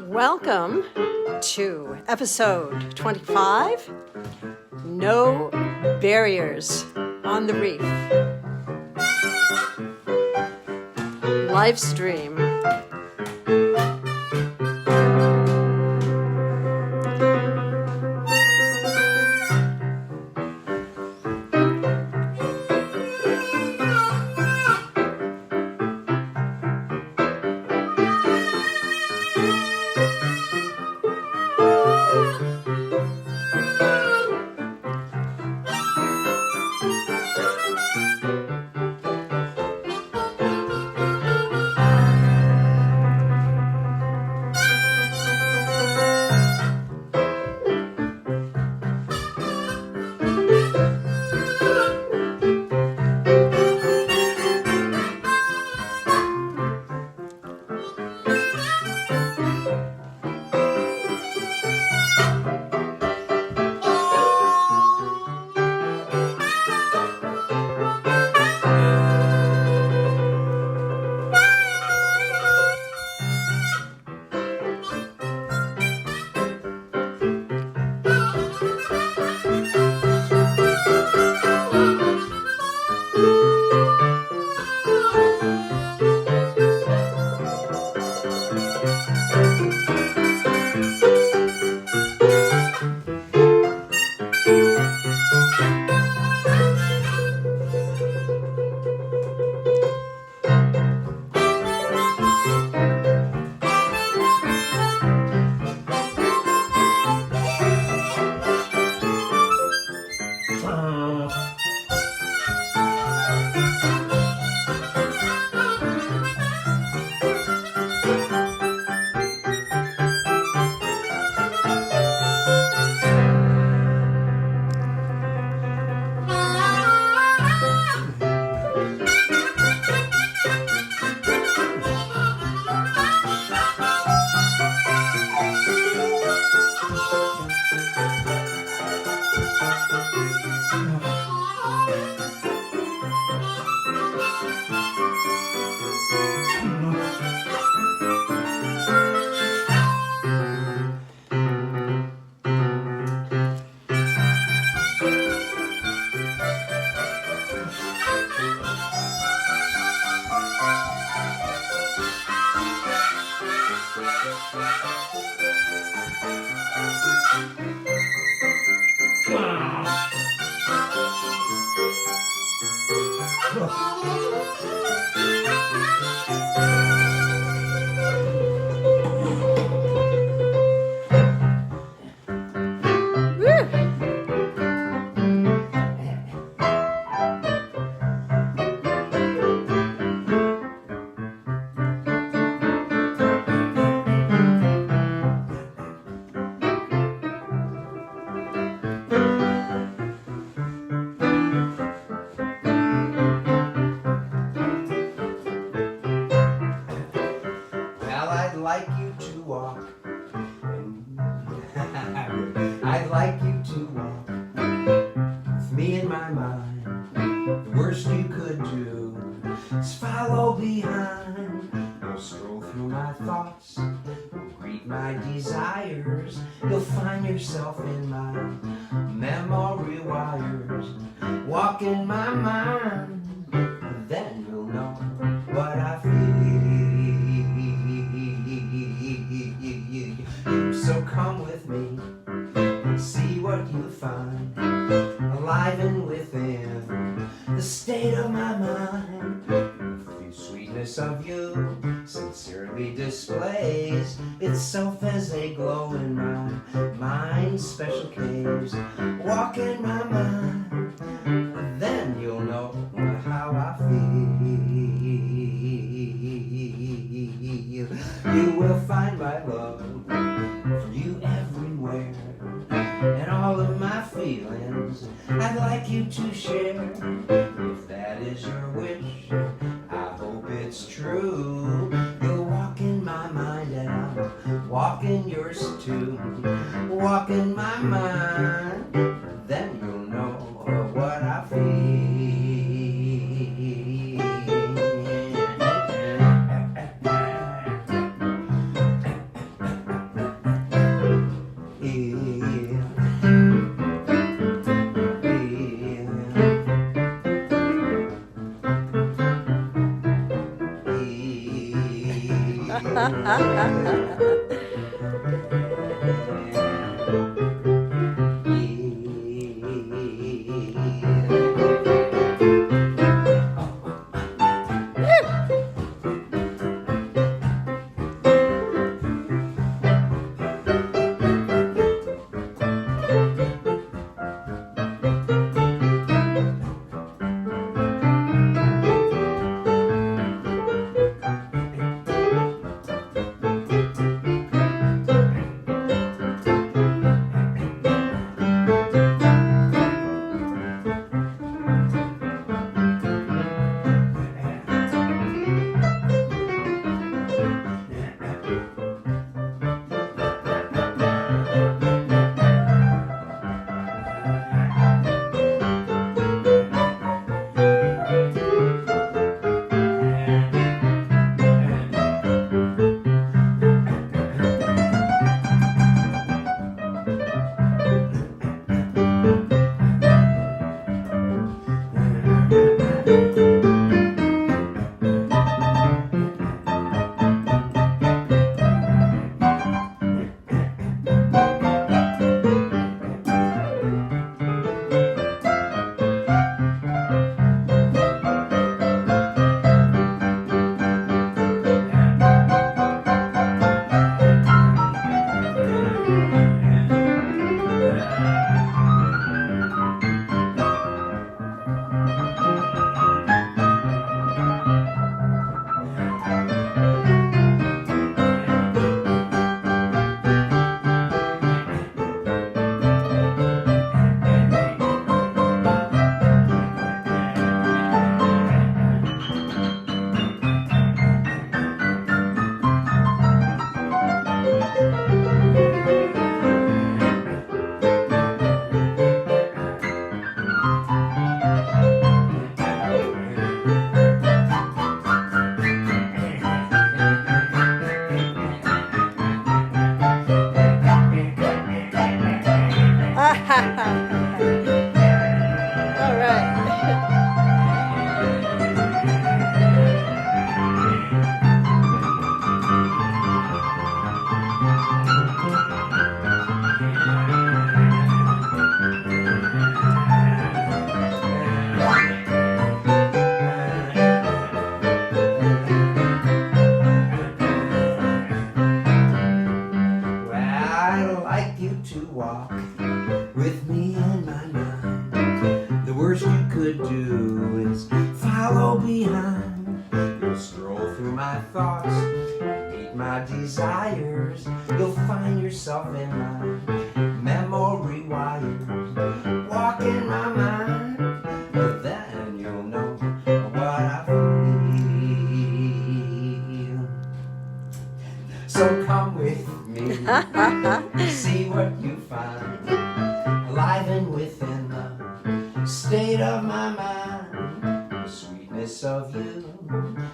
Welcome to episode 25, No Barriers on the Reef. Live stream. I'd like you to walk with me in my mind. The worst you could do is follow behind. You'll stroll through my thoughts, read my desires. You'll find yourself in my memory wires. Walk in my mind, and then you'll know what I feel. So come with me, see what you find, alive and within the state of my mind. The sweetness of you sincerely displays itself as a glow in my mind's special caves. Walk in my mind, then you'll know how I feel. You will find my love for you everywhere, and all of my feelings I'd like you to share. If that is your wish, I hope it's true. You'll walk in my mind and I'll walk in yours too. Walk in my mind, then you'll know what I feel. All right. Well, I'd like you to walk with me in my mind. The worst you could do is follow behind. You'll stroll through my thoughts, meet my desires. You'll find yourself in my memory wires. Walk in my mind, but then you'll know what I feel. So come with me, see what you find, alive and within the state of my mind. The sweetness of you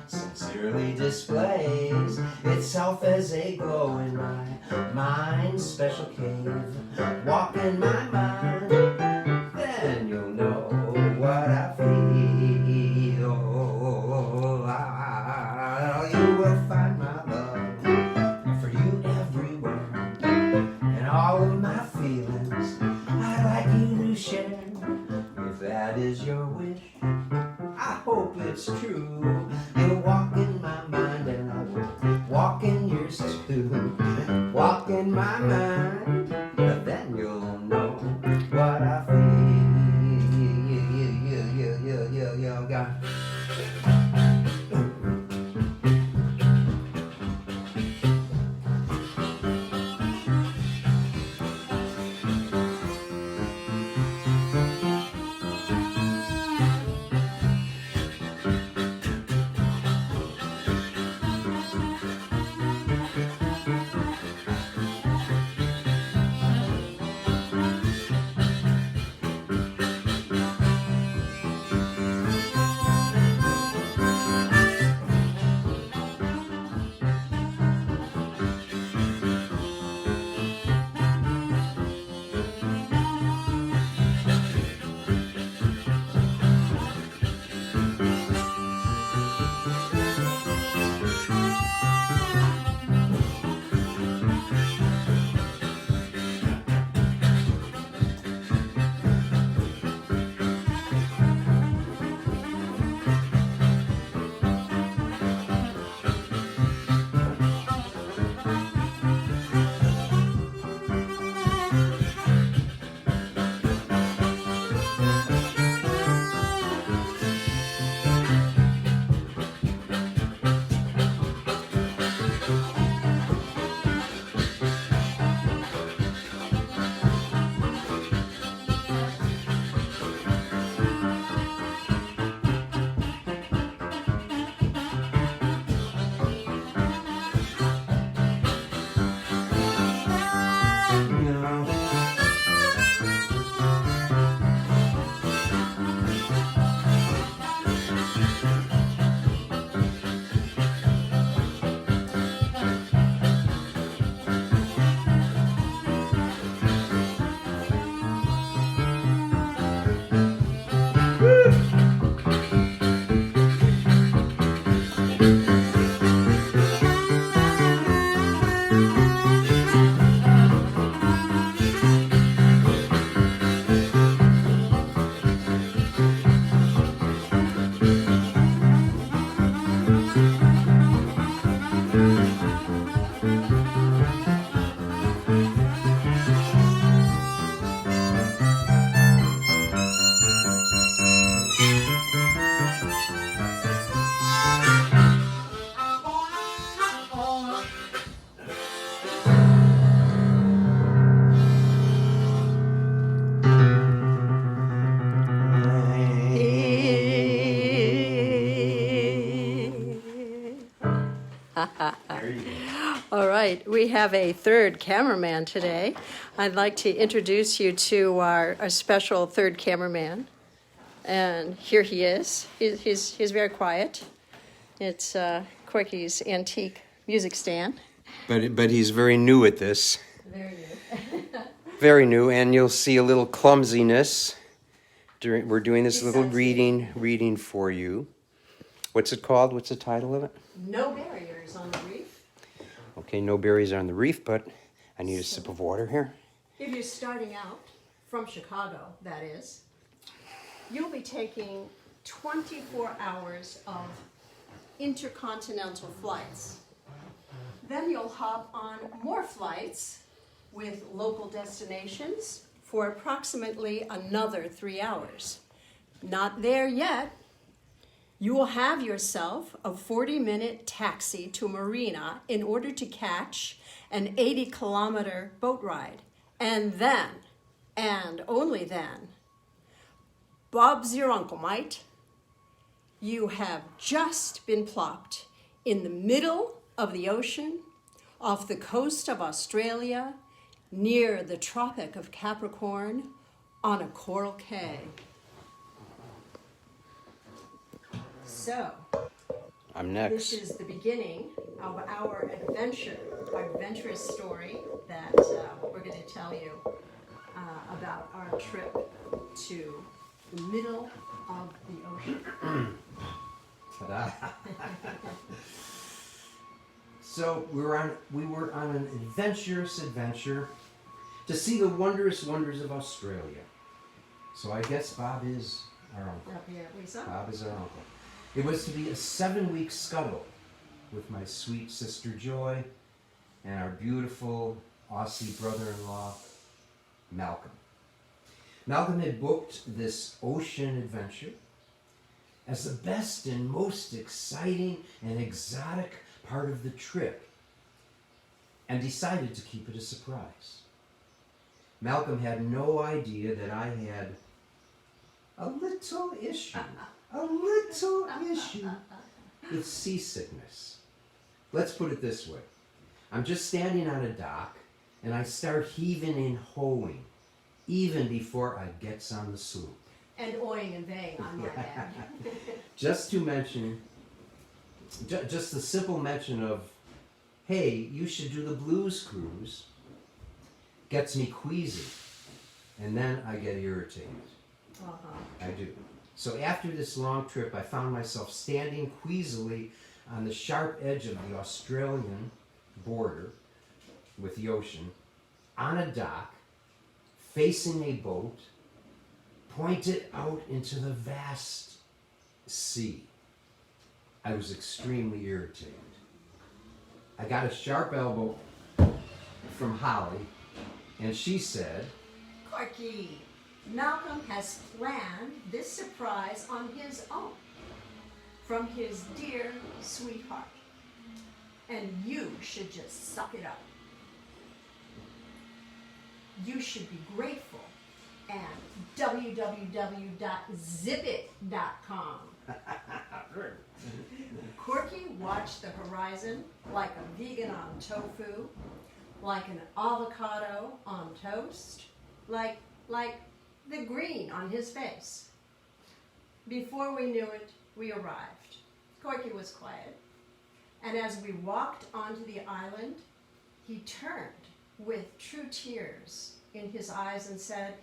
sincerely displays itself as a glow in my mind's special cave. Walk in my mind, then you'll know what I feel. You will find my love for you everywhere, and all of my feelings I'd like you to share. If that is your wish, I hope it's true. You'll walk in my mind and I will walk in yours too. Walk in my mind, but then you'll know what I feel. God. All right, we have a third cameraman today. I'd like to introduce you to our special third cameraman. And here he is. He's very quiet. It's Corky's antique music stand. But he's very new at this. Very new. Very new, and you'll see a little clumsiness. We're doing this little reading for you. What's it called? What's the title of it? No barriers on the reef. Okay, no berries on the reef, but I need a sip of water here. If you're starting out from Chicago, that is, you'll be taking 24 hours of intercontinental flights. Then you'll hop on more flights with local destinations for approximately another 3 hours. Not there yet. You will have yourself a 40-minute taxi to Marina in order to catch an 80-kilometer boat ride. And then, and only then, Bob's your uncle, mate. You have just been plopped in the middle of the ocean, off the coast of Australia, near the Tropic of Capricorn, on a coral cay. So, I'm next. this is the beginning of our adventure, our adventurous story that we're going to tell you about our trip to the middle of the ocean. Ta-da. So we were on an adventurous adventure to see the wondrous wonders of Australia. So I guess Bob is our uncle. Up here, Lisa. Bob is our uncle. It was to be a 7-week scuttle with my sweet sister Joy and our beautiful Aussie brother-in-law, Malcolm. Malcolm had booked this ocean adventure as the best and most exciting and exotic part of the trip and decided to keep it a surprise. Malcolm had no idea that I had a little issue with seasickness. Let's put it this way. I'm just standing on a dock and I start heaving and hoeing even before I gets on the sloop. And oing and baying on my bag. Just to mention, just the simple mention of, hey, you should do the blues cruise, gets me queasy. And then I get irritated. I do. So after this long trip, I found myself standing queasily on the sharp edge of the Australian border with the ocean, on a dock, facing a boat, pointed out into the vast sea. I was extremely irritated. I got a sharp elbow from Holly, and she said, Corky, Malcolm has planned this surprise on his own from his dear sweetheart, and you should just suck it up. You should be grateful and www.zipit.com. Corky watched the horizon like a vegan on tofu, like an avocado on toast, like the green on his face. Before we knew it, we arrived. Corky was quiet, and as we walked onto the island, he turned with true tears in his eyes and said,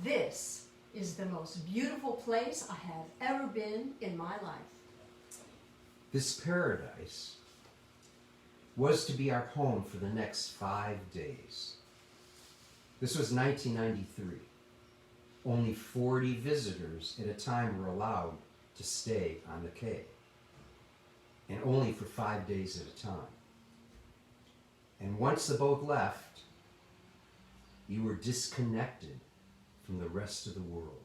"This is the most beautiful place I have ever been in my life." this paradise was to be our home for the next 5 days. This was 1993. Only 40 visitors at a time were allowed to stay on the quay, and only for 5 days at a time. And once the boat left, you were disconnected from the rest of the world.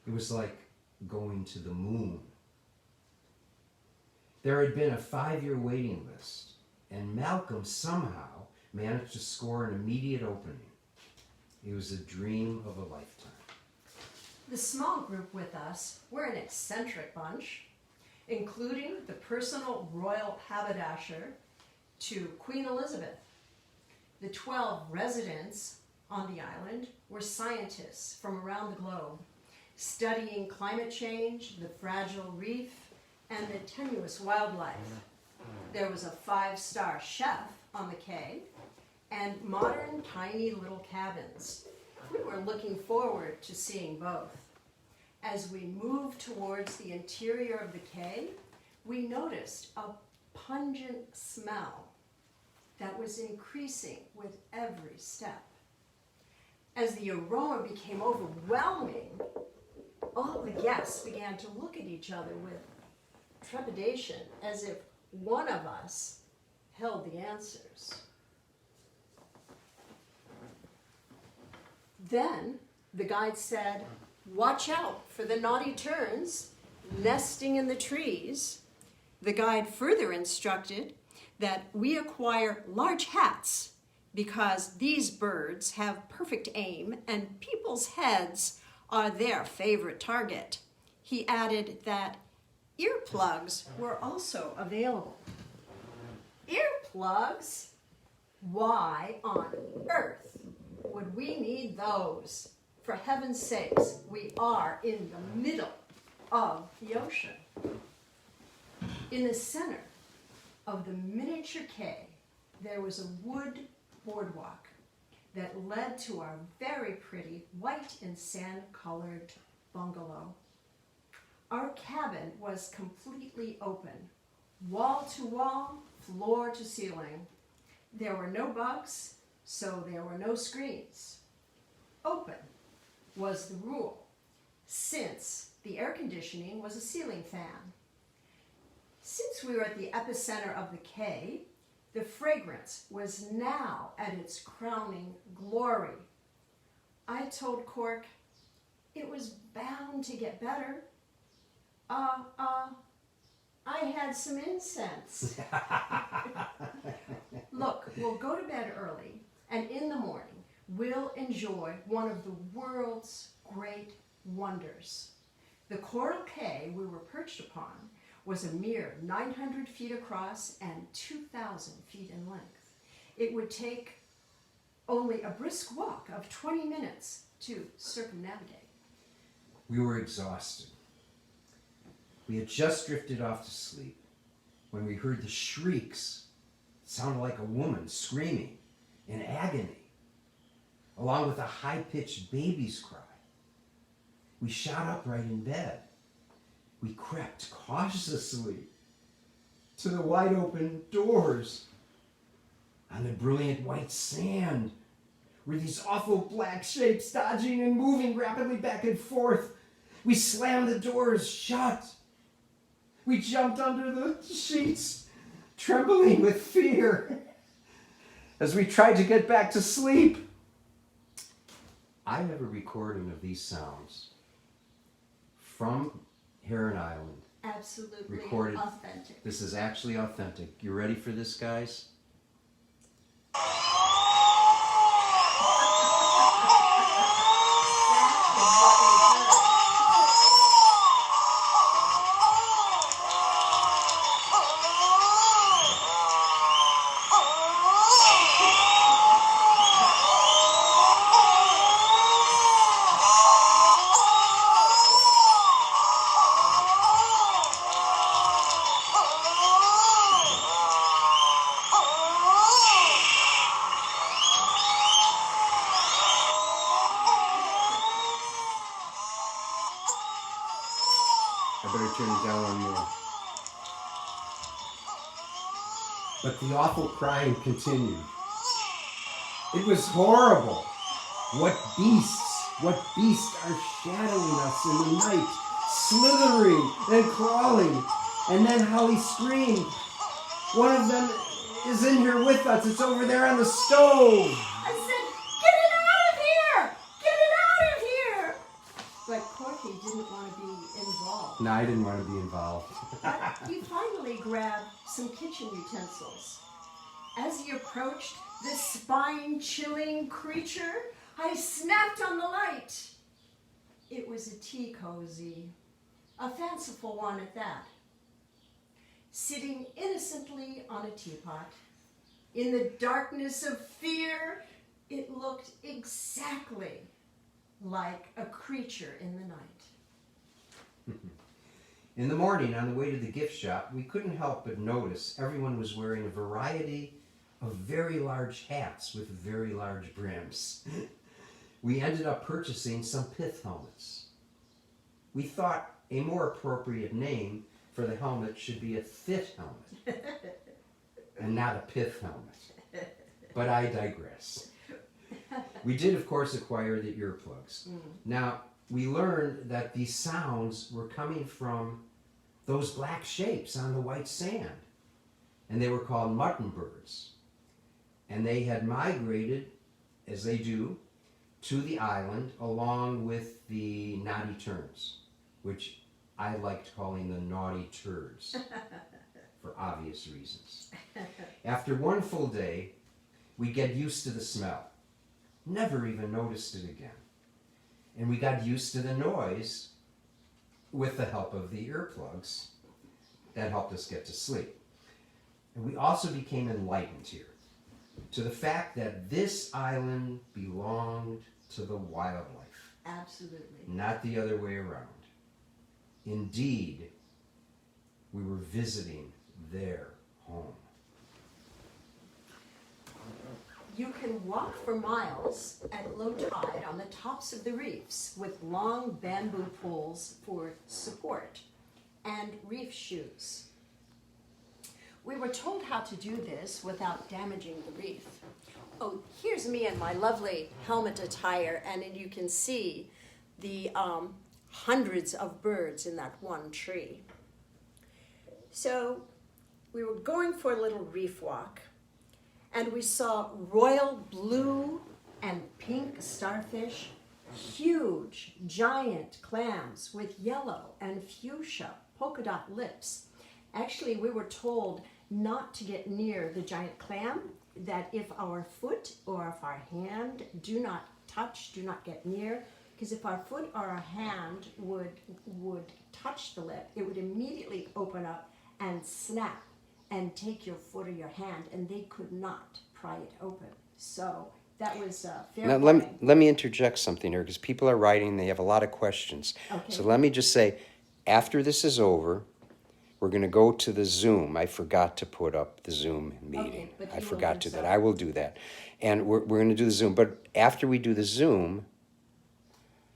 It was like going to the moon. There had been a 5-year waiting list, and Malcolm somehow managed to score an immediate opening. It was a dream of a lifetime. The small group with us were an eccentric bunch, including the personal royal haberdasher to Queen Elizabeth. The 12 residents on the island were scientists from around the globe, studying climate change, the fragile reef, and the tenuous wildlife. There was a 5-star chef on the quay, and modern tiny little cabins. We were looking forward to seeing both. As we moved towards the interior of the quay, we noticed a pungent smell that was increasing with every step. As the aroma became overwhelming, all the guests began to look at each other with trepidation, as if one of us held the answers. Then the guide said, "Watch out for the naughty terns nesting in the trees." The guide further instructed that we acquire large hats because these birds have perfect aim and people's heads are their favorite target. He added that earplugs were also available. Earplugs? Why on earth would we need those? For heaven's sakes, we are in the middle of the ocean. In the center of the miniature quay, there was a wood boardwalk that led to our very pretty white and sand-colored bungalow. Our cabin was completely open, wall to wall, floor to ceiling. There were no bugs, so there were no screens. Open was the rule, since the air conditioning was a ceiling fan. Since we were at the epicenter of the quay, the fragrance was now at its crowning glory. I told Cork it was bound to get better. I had some incense. Look, we'll go to bed early, and in the morning, we'll enjoy one of the world's great wonders. The coral quay we were perched upon was a mere 900 feet across and 2,000 feet in length. It would take only a brisk walk of 20 minutes to circumnavigate. We were exhausted. We had just drifted off to sleep when we heard the shrieks. It sounded like a woman screaming in agony, along with a high-pitched baby's cry. We shot upright in bed. We crept cautiously to the wide-open doors. On the brilliant white sand were these awful black shapes dodging and moving rapidly back and forth. We slammed the doors shut. We jumped under the sheets, trembling with fear, as we tried to get back to sleep. I have a recording of these sounds from Heron Island. Absolutely Recorded. authentic. This is actually authentic. You ready for this, guys? I better turn it down one more. But the awful crying continued. It was horrible. What beasts are shadowing us in the night, slithering and crawling. And then Holly screamed. One of them is in here with us. It's over there on the stove. I said, "Get it out of here! Get it out of here!" But Corky didn't want to be involved. No, I didn't want to be involved. But he finally grabbed some kitchen utensils. As he approached this spine-chilling creature, I snapped on the light. It was a tea cozy, a fanciful one at that. Sitting innocently on a teapot, In the darkness of fear, it looked exactly like a creature in the night. In the morning, on the way to the gift shop, we couldn't help but notice everyone was wearing a variety of very large hats with very large brims. We ended up purchasing some pith helmets. We thought a more appropriate name for the helmet should be a fit helmet and not a pith helmet. But I digress. We did, of course, acquire the earplugs. Now, we learned that these sounds were coming from those black shapes on the white sand. And they were called mutton birds. And they had migrated, as they do, to the island along with the naughty terns, which I liked calling the naughty turds for obvious reasons. After one full day, we get used to the smell. Never even noticed it again. And we got used to the noise with the help of the earplugs that helped us get to sleep. And we also became enlightened here to the fact that this island belonged to the wildlife. Absolutely. Not the other way around. Indeed, we were visiting their home. You can walk for miles at low tide on the tops of the reefs with long bamboo poles for support and reef shoes. We were told how to do this without damaging the reef. Oh, here's me in my lovely helmet attire, and you can see the hundreds of birds in that one tree. So we were going for a little reef walk, and we saw royal blue and pink starfish, huge, giant clams with yellow and fuchsia polka dot lips. Actually, we were told not to get near the giant clam, that if our foot or if our hand do not touch, do not get near, because if our foot or our hand would touch the lip, it would immediately open up and snap and take your foot or your hand, and they could not pry it open. So that was fair Now, warning. let me interject something here, because people are writing, they have a lot of questions. Okay. So let me just say, after this is over, we're going to go to the Zoom. I forgot to put up the Zoom meeting. Okay, but I you will forgot do to so. that. I will do that. And we're going to do the Zoom. But after we do the Zoom,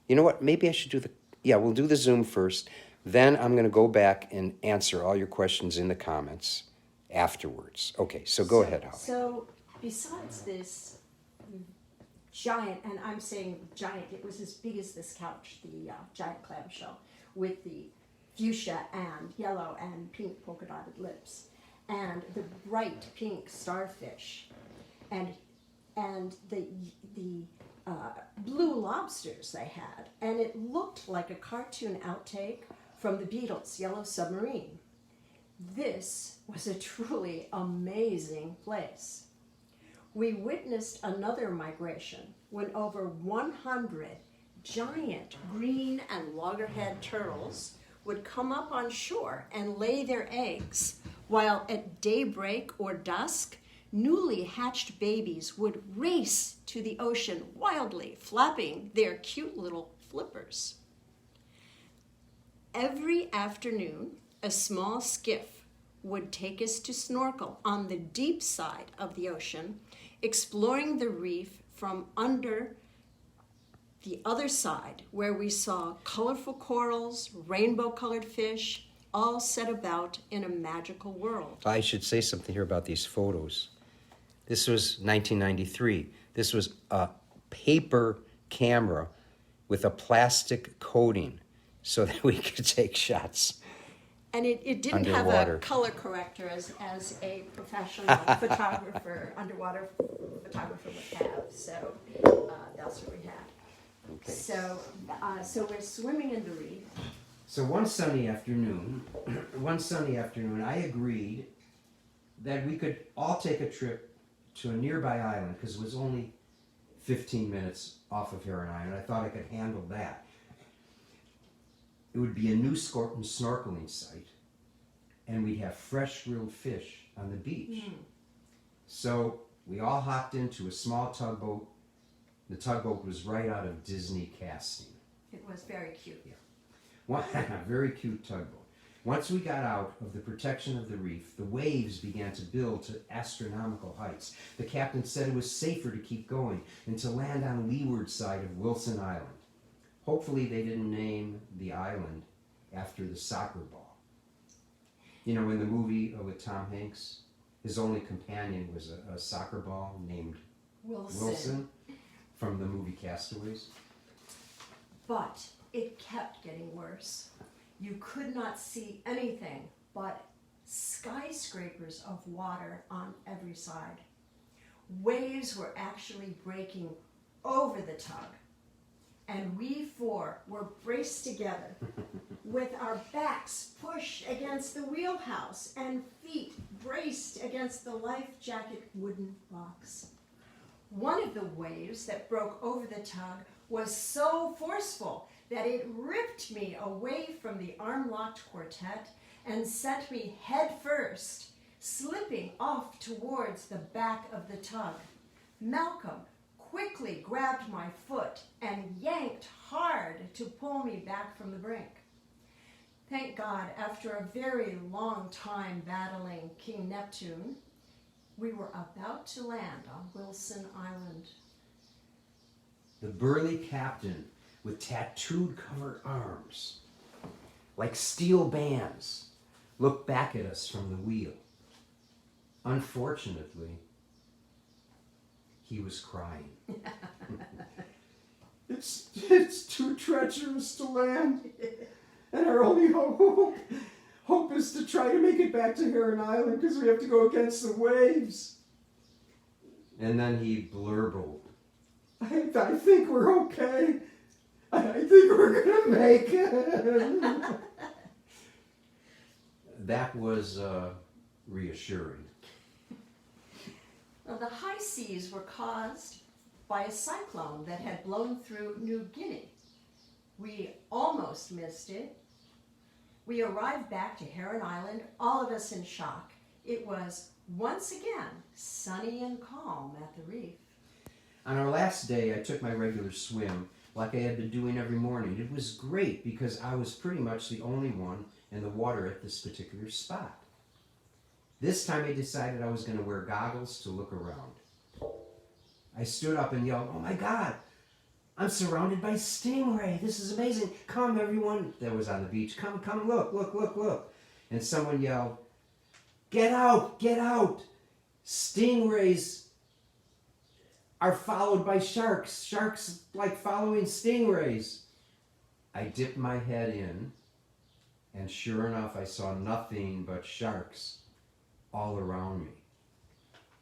you know what? Maybe I should we'll do the Zoom first. Then I'm going to go back and answer all your questions in the comments afterwards. Okay, so go ahead, Holly. So besides this giant, and I'm saying giant, it was as big as this couch, the giant clamshell with the fuchsia and yellow and pink polka dotted lips, and the bright pink starfish, and the blue lobsters they had, and it looked like a cartoon outtake from the Beatles' Yellow Submarine. This was a truly amazing place. We witnessed another migration when over 100 giant green and loggerhead turtles would come up on shore and lay their eggs, while at daybreak or dusk, newly hatched babies would race to the ocean wildly, flapping their cute little flippers. Every afternoon, a small skiff would take us to snorkel on the deep side of the ocean, exploring the reef from under the other side, where we saw colorful corals, rainbow-colored fish, all set about in a magical world. I should say something here about these photos. This was 1993. This was a paper camera with a plastic coating so that we could take shots. And it didn't Underwater. have a color corrector as a professional photographer, underwater photographer would have. So that's what we had. Okay. So we're swimming in the reef. So one sunny afternoon, I agreed that we could all take a trip to a nearby island, because it was only 15 minutes off of Heron Island. I thought I could handle that. It would be a new snorkeling site, and we'd have fresh grilled fish on the beach. So we all hopped into a small tugboat. The tugboat was right out of Disney casting. It was very cute. One very cute tugboat. Once we got out of the protection of the reef, the waves began to build to astronomical heights. The captain said it was safer to keep going and to land on leeward side of Wilson Island. Hopefully they didn't name the island after the soccer ball. You know, in the movie with Tom Hanks, his only companion was a soccer ball named Wilson from the movie Castaways. But it kept getting worse. You could not see anything but skyscrapers of water on every side. Waves were actually breaking over the tug, and we four were braced together with our backs pushed against the wheelhouse and feet braced against the life jacket wooden box. One of the waves that broke over the tug was so forceful that it ripped me away from the arm-locked quartet and sent me head first, slipping off towards the back of the tug. Malcolm quickly grabbed my foot and yanked hard to pull me back from the brink. Thank God, after a very long time battling King Neptune, we were about to land on Wilson Island. The burly captain with tattooed covered arms, like steel bands, looked back at us from the wheel. Unfortunately, he was crying. It's too treacherous to land, and our only hope is to try to make it back to Heron Island because we have to go against the waves. And then he blurbled, I think we're okay. I think we're gonna make it. That was reassuring. Well, the high seas were caused by a cyclone that had blown through New Guinea. We almost missed it. We arrived back to Heron Island, all of us in shock. It was once again sunny and calm at the reef. On our last day, I took my regular swim like I had been doing every morning. It was great because I was pretty much the only one in the water at this particular spot. This time I decided I was going to wear goggles to look around. I stood up and yelled, "Oh my God, I'm surrounded by stingray. This is amazing. Come everyone," that was on the beach. Come, look. And someone yelled, get out. Stingrays are followed by sharks. Sharks like following stingrays. I dipped my head in, and sure enough, I saw nothing but sharks all around me.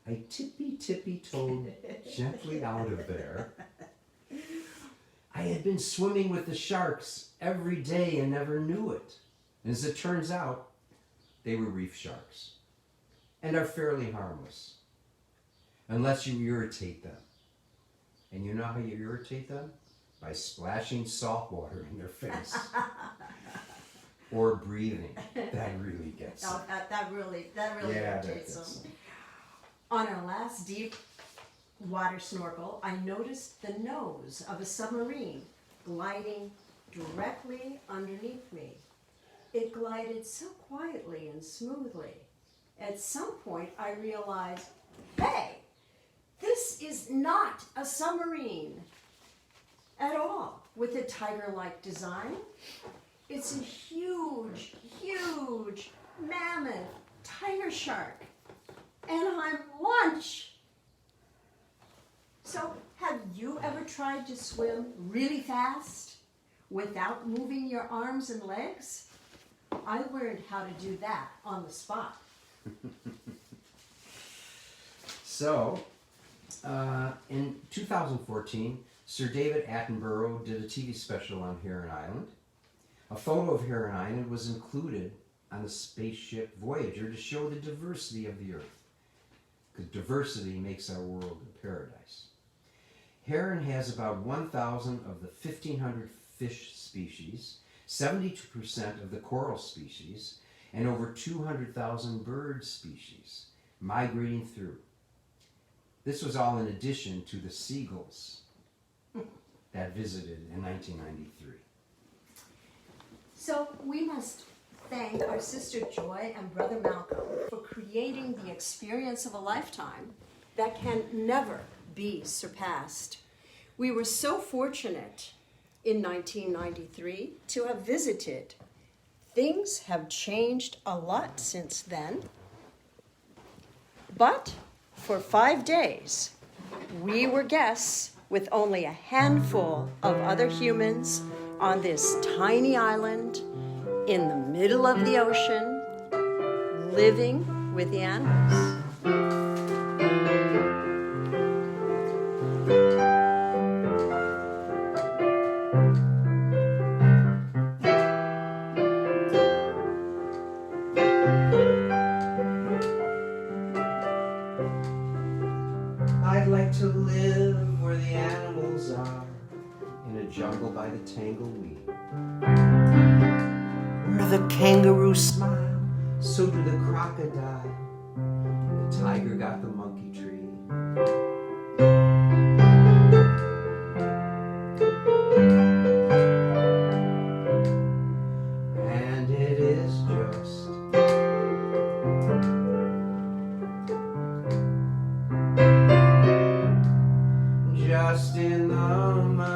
I tippy-toed gently out of there. I had been swimming with the sharks every day and never knew it. As it turns out, they were reef sharks and are fairly harmless unless you irritate them. And you know how you irritate them? By splashing salt water in their face. Or breathing. That really gets them. That really irritates them. On our last deep water snorkel, I noticed the nose of a submarine gliding directly underneath me. It glided so quietly and smoothly. At some point, I realized, hey, this is not a submarine at all with a tiger-like design. It's a huge mammoth tiger shark. And I'm lunch. So, have you ever tried to swim really fast without moving your arms and legs? I learned how to do that on the spot. So, in 2014, Sir David Attenborough did a TV special on Heron Island. A photo of Heron Island was included on the spaceship Voyager to show the diversity of the Earth. Because diversity makes our world a paradise. Heron has about 1,000 of the 1,500 fish species, 72% of the coral species, and over 200,000 bird species migrating through. This was all in addition to the Siegels that visited in 1993. So we must thank our sister Joy and brother Malcolm for creating the experience of a lifetime that can never be surpassed. We were so fortunate in 1993 to have visited. Things have changed a lot since then. But for 5 days, we were guests with only a handful of other humans on this tiny island in the middle of the ocean, living with the animals. I'd like to live where the animals are, in a jungle by the tangleweed, where the kangaroo smile, so do the crocodile, the tiger got the monkey tree. And it is just in the mind.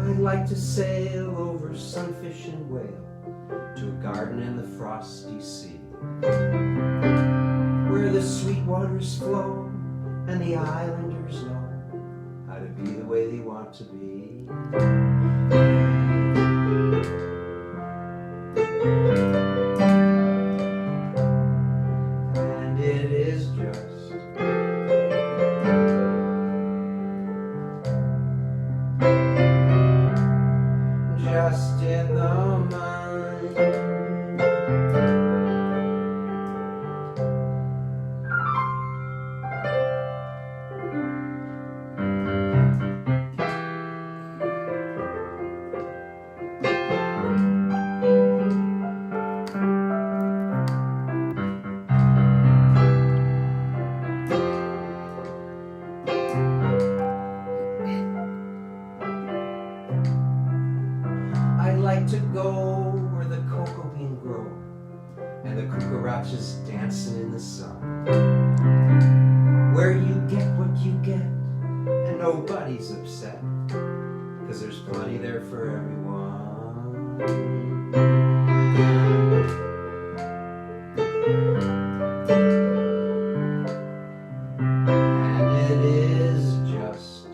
I'd like to sail over sunfish and whale to a garden in the frosty sea, where the sweet waters flow and the islanders know how to be the way they want to be. And it is just in the mind. I'd like to go where the cocoa bean grow and the cucarachas dancing in the sun, where you get what you get and nobody's upset, 'cause there's plenty there for everyone. And it is just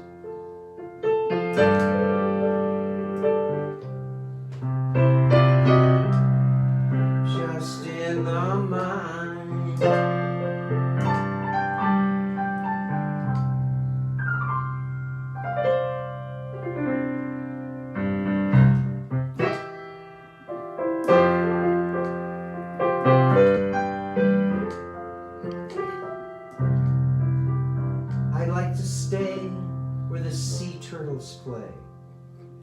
in the mind. I'd like to stay where the sea turtles play,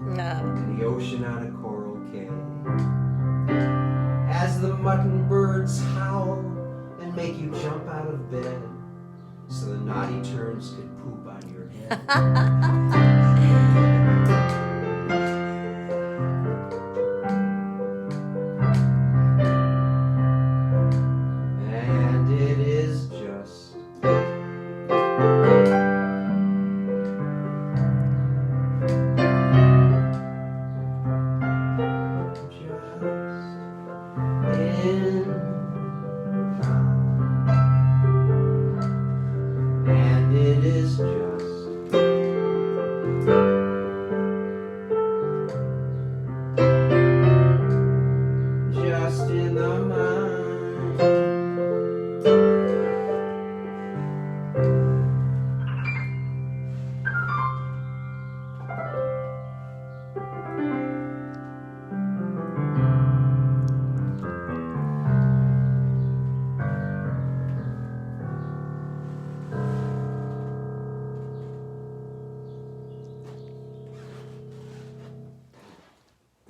in the ocean on a coral cay, as the mutton birds howl and make you jump out of bed, so the naughty terns could poop on your head. And it is just and it is just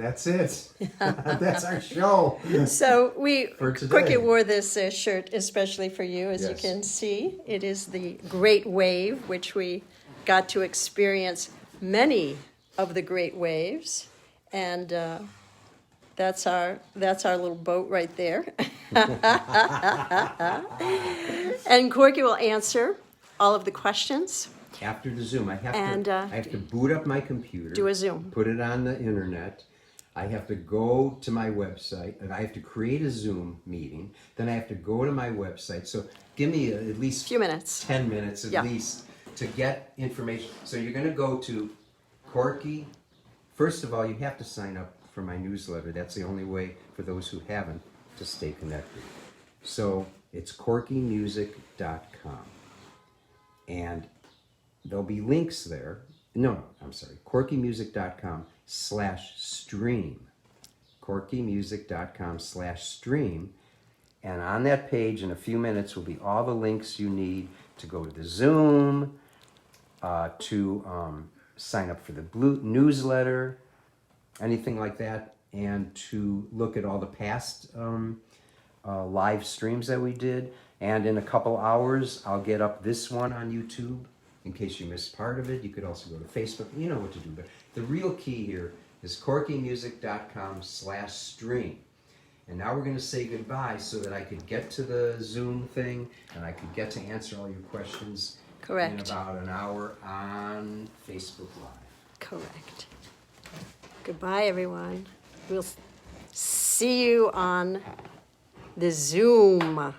That's it. That's our show. So For today. Corky wore this shirt especially for you, as you Yes. can see. It is the Great Wave, which we got to experience many of the great waves, and that's our little boat right there. And Corky will answer all of the questions. After the Zoom, I have And, to boot up my computer. do a Zoom. Put it on the internet. I have to go to my website, and I have to create a Zoom meeting. Then I have to go to my website. So give me at least Few minutes. 10 minutes at Yeah. least to get information. So you're going to go to Corky. First of all, you have to sign up for my newsletter. That's the only way for those who haven't to stay connected. So it's corkymusic.com. And there'll be links there. No, I'm sorry. corkymusic.com/stream. corkymusic.com/stream. And on that page in a few minutes will be all the links you need to go to the Zoom, to sign up for the blue newsletter, anything like that, and to look at all the past live streams that we did. And in a couple hours, I'll get up this one on YouTube. In case you missed part of it, you could also go to Facebook. You know what to do. But the real key here is corkymusic.com/stream. And now we're going to say goodbye so that I could get to the Zoom thing and I could get to answer all your questions Correct. in about an hour on Facebook Live. Correct. Goodbye, everyone. We'll see you on the Zoom.